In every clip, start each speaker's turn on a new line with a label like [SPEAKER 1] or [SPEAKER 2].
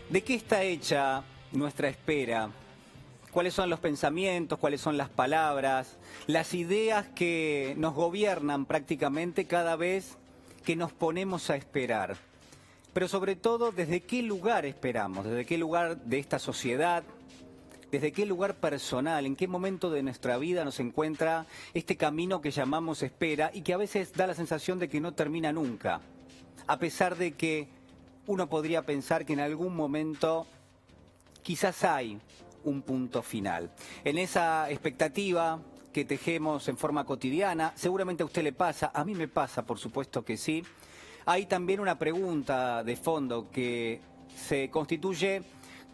[SPEAKER 1] ¿De qué está hecha nuestra espera? ¿Cuáles son los pensamientos, cuáles son las palabras, las ideas que nos gobiernan prácticamente cada vez que nos ponemos a esperar? Pero sobre todo, ¿desde qué lugar esperamos? ¿Desde qué lugar de esta sociedad? ¿Desde qué lugar personal? ¿En qué momento de nuestra vida nos encuentra este camino que llamamos espera y que a veces da la sensación de que no termina nunca? A pesar de que uno podría pensar que en algún momento quizás hay un punto final. En esa expectativa que tejemos en forma cotidiana, seguramente a usted le pasa, a mí me pasa, por supuesto que sí. Hay también una pregunta de fondo que se constituye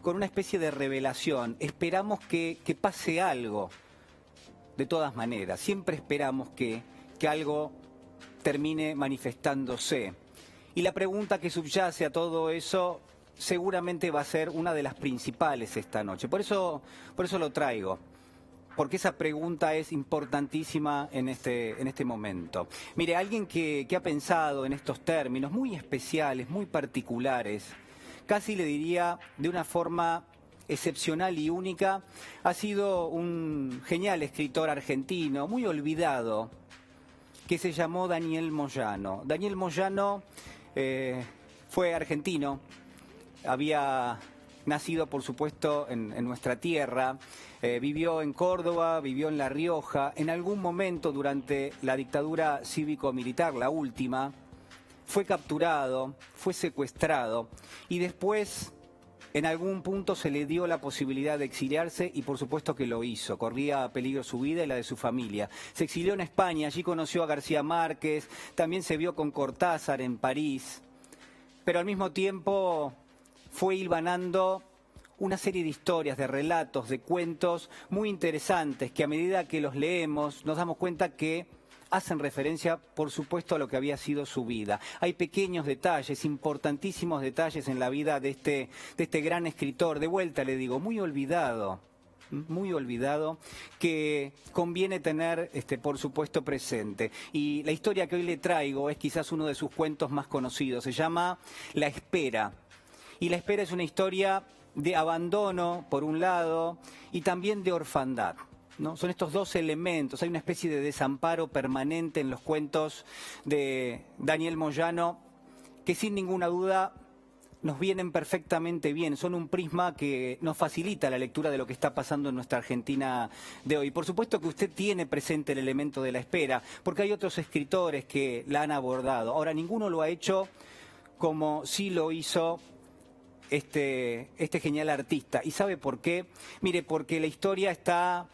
[SPEAKER 1] con una especie de revelación. Esperamos que pase algo, de todas maneras. Siempre esperamos que algo termine manifestándose. Y la pregunta que subyace a todo eso seguramente va a ser una de las principales esta noche. Por eso lo traigo, porque esa pregunta es importantísima en este momento. Mire, alguien que ha pensado en estos términos muy especiales, muy particulares, casi le diría de una forma excepcional y única, ha sido un genial escritor argentino, muy olvidado, que se llamó Daniel Moyano. Daniel Moyano fue argentino, había nacido, por supuesto, en nuestra tierra, vivió en Córdoba, vivió en La Rioja. En algún momento, durante la dictadura cívico-militar, la última, fue capturado, fue secuestrado y después, en algún punto, se le dio la posibilidad de exiliarse y por supuesto que lo hizo. Corría peligro su vida y la de su familia. Se exilió en España, allí conoció a García Márquez, también se vio con Cortázar en París, pero al mismo tiempo fue hilvanando una serie de historias, de relatos, de cuentos muy interesantes que a medida que los leemos nos damos cuenta que hacen referencia, por supuesto, a lo que había sido su vida. Hay pequeños detalles, importantísimos detalles en la vida de este gran escritor. De vuelta le digo, muy olvidado, que conviene tener, por supuesto, presente. Y la historia que hoy le traigo es quizás uno de sus cuentos más conocidos. Se llama La Espera. Y La Espera es una historia de abandono, por un lado, y también de orfandad, ¿no? Son estos dos elementos. Hay una especie de desamparo permanente en los cuentos de Daniel Moyano que sin ninguna duda nos vienen perfectamente bien. Son un prisma que nos facilita la lectura de lo que está pasando en nuestra Argentina de hoy. Por supuesto que usted tiene presente el elemento de la espera, porque hay otros escritores que la han abordado. Ahora, ninguno lo ha hecho como sí lo hizo este genial artista. ¿Y sabe por qué? Mire, porque la historia está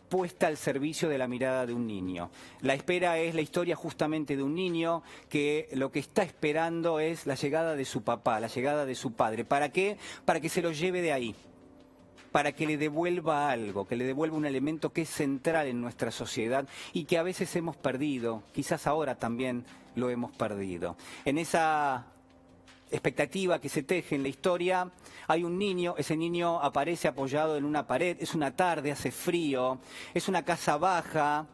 [SPEAKER 1] puesta al servicio de la mirada de un niño. La espera es la historia justamente de un niño que lo que está esperando es la llegada de su papá, la llegada de su padre. ¿Para qué? Para que se lo lleve de ahí, para que le devuelva algo, que le devuelva un elemento que es central en nuestra sociedad y que a veces hemos perdido, quizás ahora también lo hemos perdido. En esa expectativa que se teje en la historia, hay un niño, ese niño aparece apoyado en una pared, es una tarde, hace frío, es una casa baja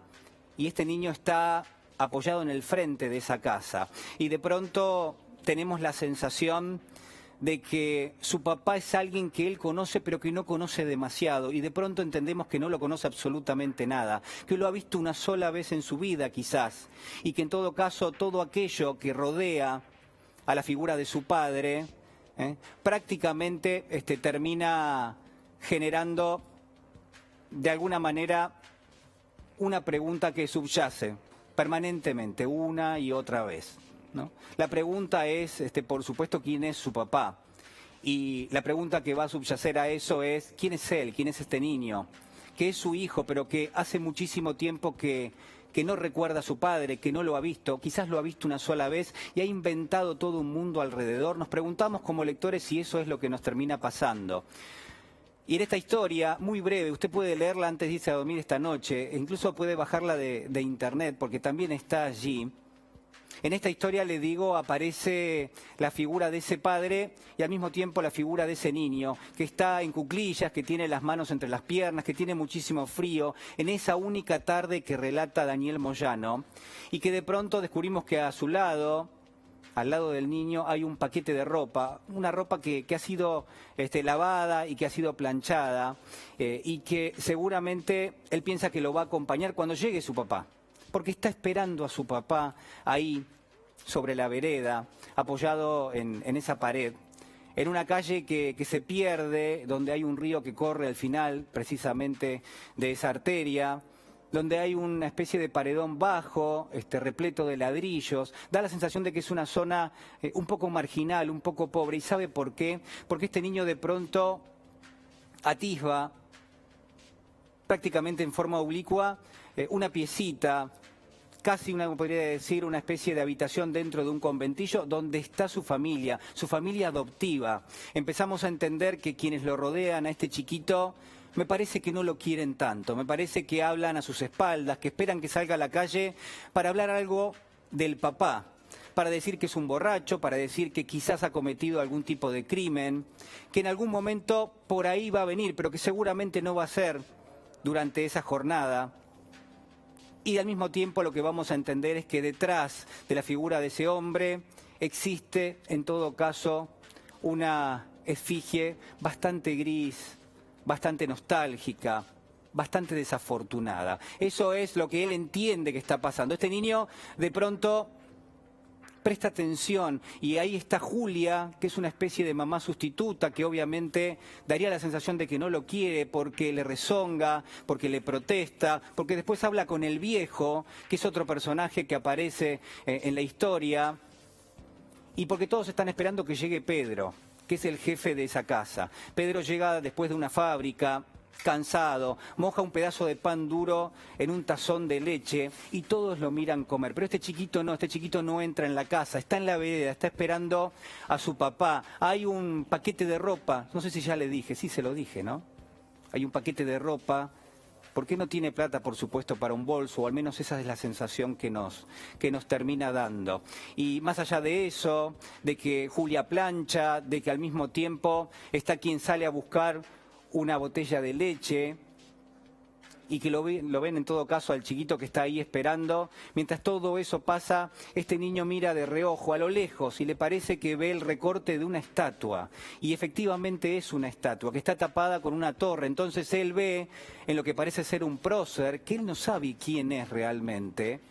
[SPEAKER 1] y este niño está apoyado en el frente de esa casa. Y de pronto tenemos la sensación de que su papá es alguien que él conoce pero que no conoce demasiado y de pronto entendemos que no lo conoce absolutamente nada, que lo ha visto una sola vez en su vida quizás y que en todo caso todo aquello que rodea a la figura de su padre, prácticamente termina generando de alguna manera una pregunta que subyace permanentemente, una y otra vez, ¿no? La pregunta es, por supuesto, ¿quién es su papá? Y la pregunta que va a subyacer a eso es, ¿quién es él? ¿Quién es este niño? Que es su hijo, pero que hace muchísimo tiempo que no recuerda a su padre, que no lo ha visto, quizás lo ha visto una sola vez y ha inventado todo un mundo alrededor. Nos preguntamos como lectores si eso es lo que nos termina pasando. Y en esta historia, muy breve, usted puede leerla antes de irse a dormir esta noche, e incluso puede bajarla de internet porque también está allí. En esta historia, le digo, aparece la figura de ese padre y al mismo tiempo la figura de ese niño que está en cuclillas, que tiene las manos entre las piernas, que tiene muchísimo frío, en esa única tarde que relata Daniel Moyano y que de pronto descubrimos que a su lado al lado del niño hay un paquete de ropa, una ropa que ha sido lavada y que ha sido planchada y que seguramente él piensa que lo va a acompañar cuando llegue su papá, porque está esperando a su papá ahí sobre la vereda, apoyado en esa pared, en una calle que se pierde, donde hay un río que corre al final precisamente de esa arteria, donde hay una especie de paredón bajo, repleto de ladrillos. Da la sensación de que es una zona un poco marginal, un poco pobre. ¿Y sabe por qué? Porque este niño de pronto atisba, prácticamente en forma oblicua, una piecita, casi podría decir, una especie de habitación dentro de un conventillo donde está su familia adoptiva. Empezamos a entender que quienes lo rodean a este chiquito, me parece que no lo quieren tanto, me parece que hablan a sus espaldas, que esperan que salga a la calle para hablar algo del papá, para decir que es un borracho, para decir que quizás ha cometido algún tipo de crimen, que en algún momento por ahí va a venir, pero que seguramente no va a ser durante esa jornada. Y al mismo tiempo lo que vamos a entender es que detrás de la figura de ese hombre existe, en todo caso, una efigie bastante gris, bastante nostálgica, bastante desafortunada. Eso es lo que él entiende que está pasando. Este niño de pronto presta atención y ahí está Julia, que es una especie de mamá sustituta que obviamente daría la sensación de que no lo quiere porque le rezonga, porque le protesta, porque después habla con el viejo, que es otro personaje que aparece en la historia, y porque todos están esperando que llegue Pedro, que es el jefe de esa casa. Pedro llega después de una fábrica, cansado, moja un pedazo de pan duro en un tazón de leche y todos lo miran comer. Pero este chiquito no entra en la casa, está en la vereda, está esperando a su papá. Hay un paquete de ropa, no sé si ya le dije, sí se lo dije, ¿no? Hay un paquete de ropa. ¿Por qué no tiene plata, por supuesto, para un bolso? O al menos esa es la sensación que nos termina dando. Y más allá de eso, de que Julia plancha, de que al mismo tiempo está quien sale a buscar una botella de leche y que lo ven en todo caso al chiquito que está ahí esperando. Mientras todo eso pasa, este niño mira de reojo a lo lejos y le parece que ve el recorte de una estatua. Y efectivamente es una estatua que está tapada con una torre. Entonces él ve en lo que parece ser un prócer, que él no sabe quién es realmente.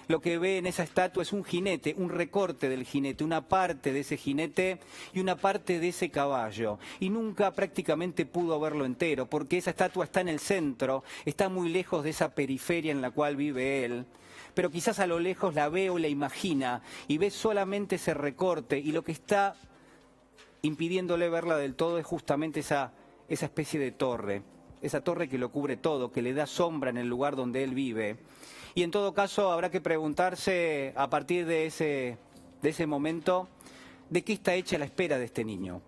[SPEAKER 1] Lo que ve en esa estatua es un jinete, un recorte del jinete, una parte de ese jinete y una parte de ese caballo. Y nunca prácticamente pudo verlo entero, porque esa estatua está en el centro, está muy lejos de esa periferia en la cual vive él. Pero quizás a lo lejos la ve o la imagina y ve solamente ese recorte y lo que está impidiéndole verla del todo es justamente esa especie de torre. Esa torre que lo cubre todo, que le da sombra en el lugar donde él vive. Y en todo caso habrá que preguntarse a partir de ese momento de qué está hecha la espera de este niño.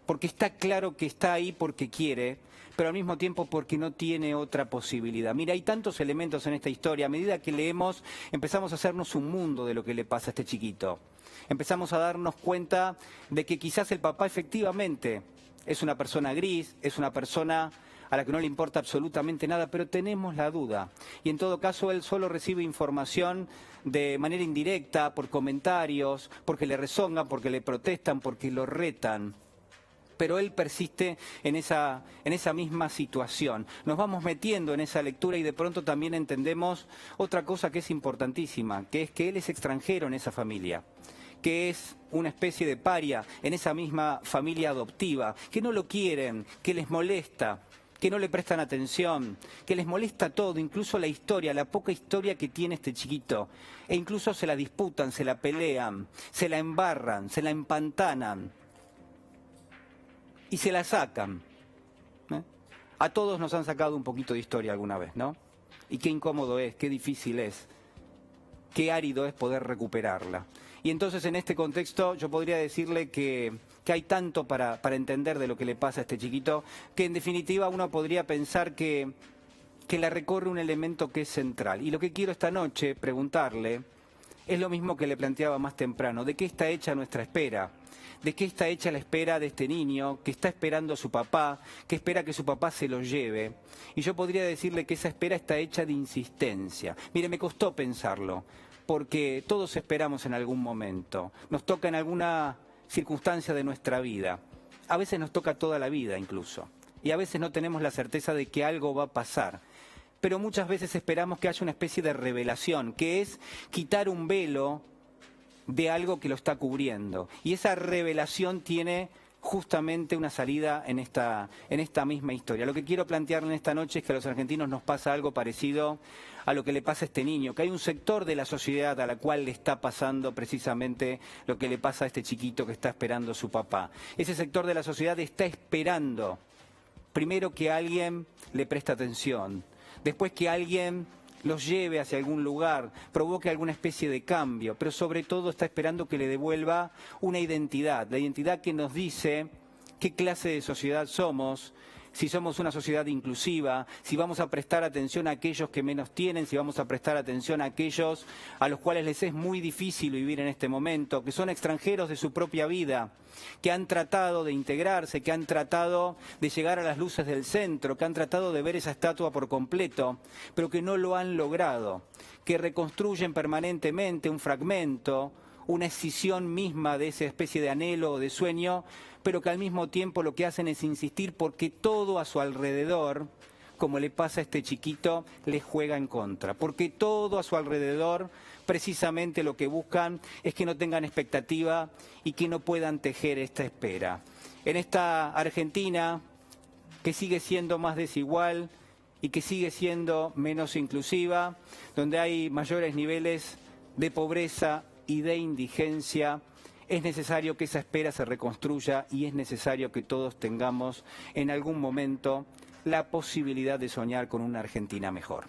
[SPEAKER 1] Porque está claro que está ahí porque quiere, pero al mismo tiempo porque no tiene otra posibilidad. Mira, hay tantos elementos en esta historia. A medida que leemos, empezamos a hacernos un mundo de lo que le pasa a este chiquito. Empezamos a darnos cuenta de que quizás el papá efectivamente es una persona gris, es una persona a la que no le importa absolutamente nada, pero tenemos la duda. Y en todo caso él solo recibe información de manera indirecta, por comentarios, porque le rezongan, porque le protestan, porque lo retan. Pero él persiste en esa misma situación. Nos vamos metiendo en esa lectura y de pronto también entendemos otra cosa que es importantísima, que es que él es extranjero en esa familia, que es una especie de paria en esa misma familia adoptiva, que no lo quieren, que les molesta, que no le prestan atención, que les molesta todo, incluso la historia, la poca historia que tiene este chiquito. E incluso se la disputan, se la pelean, se la embarran, se la empantanan y se la sacan. A todos nos han sacado un poquito de historia alguna vez, ¿no? Y qué incómodo es, qué difícil es, qué árido es poder recuperarla. Y entonces en este contexto yo podría decirle que hay tanto para entender de lo que le pasa a este chiquito, que en definitiva uno podría pensar que la recorre un elemento que es central. Y lo que quiero esta noche preguntarle es lo mismo que le planteaba más temprano. ¿De qué está hecha nuestra espera? ¿De qué está hecha la espera de este niño que está esperando a su papá, que espera que su papá se lo lleve? Y yo podría decirle que esa espera está hecha de insistencia. Mire, me costó pensarlo, porque todos esperamos en algún momento, nos toca en alguna circunstancia de nuestra vida, a veces nos toca toda la vida incluso, y a veces no tenemos la certeza de que algo va a pasar, pero muchas veces esperamos que haya una especie de revelación, que es quitar un velo de algo que lo está cubriendo, y esa revelación tiene justamente una salida en esta misma historia. Lo que quiero plantear en esta noche es que a los argentinos nos pasa algo parecido a lo que le pasa a este niño, que hay un sector de la sociedad a la cual le está pasando precisamente lo que le pasa a este chiquito que está esperando a su papá. Ese sector de la sociedad está esperando, primero, que alguien le preste atención, después que alguien los lleve hacia algún lugar, provoque alguna especie de cambio, pero sobre todo está esperando que le devuelva una identidad, la identidad que nos dice qué clase de sociedad somos, si somos una sociedad inclusiva, si vamos a prestar atención a aquellos que menos tienen, si vamos a prestar atención a aquellos a los cuales les es muy difícil vivir en este momento, que son extranjeros de su propia vida, que han tratado de integrarse, que han tratado de llegar a las luces del centro, que han tratado de ver esa estatua por completo, pero que no lo han logrado, que reconstruyen permanentemente un fragmento, una escisión misma de esa especie de anhelo o de sueño, pero que al mismo tiempo lo que hacen es insistir porque todo a su alrededor, como le pasa a este chiquito, les juega en contra. Porque todo a su alrededor, precisamente lo que buscan es que no tengan expectativa y que no puedan tejer esta espera. En esta Argentina, que sigue siendo más desigual y que sigue siendo menos inclusiva, donde hay mayores niveles de pobreza y de indigencia, es necesario que esa espera se reconstruya y es necesario que todos tengamos en algún momento la posibilidad de soñar con una Argentina mejor.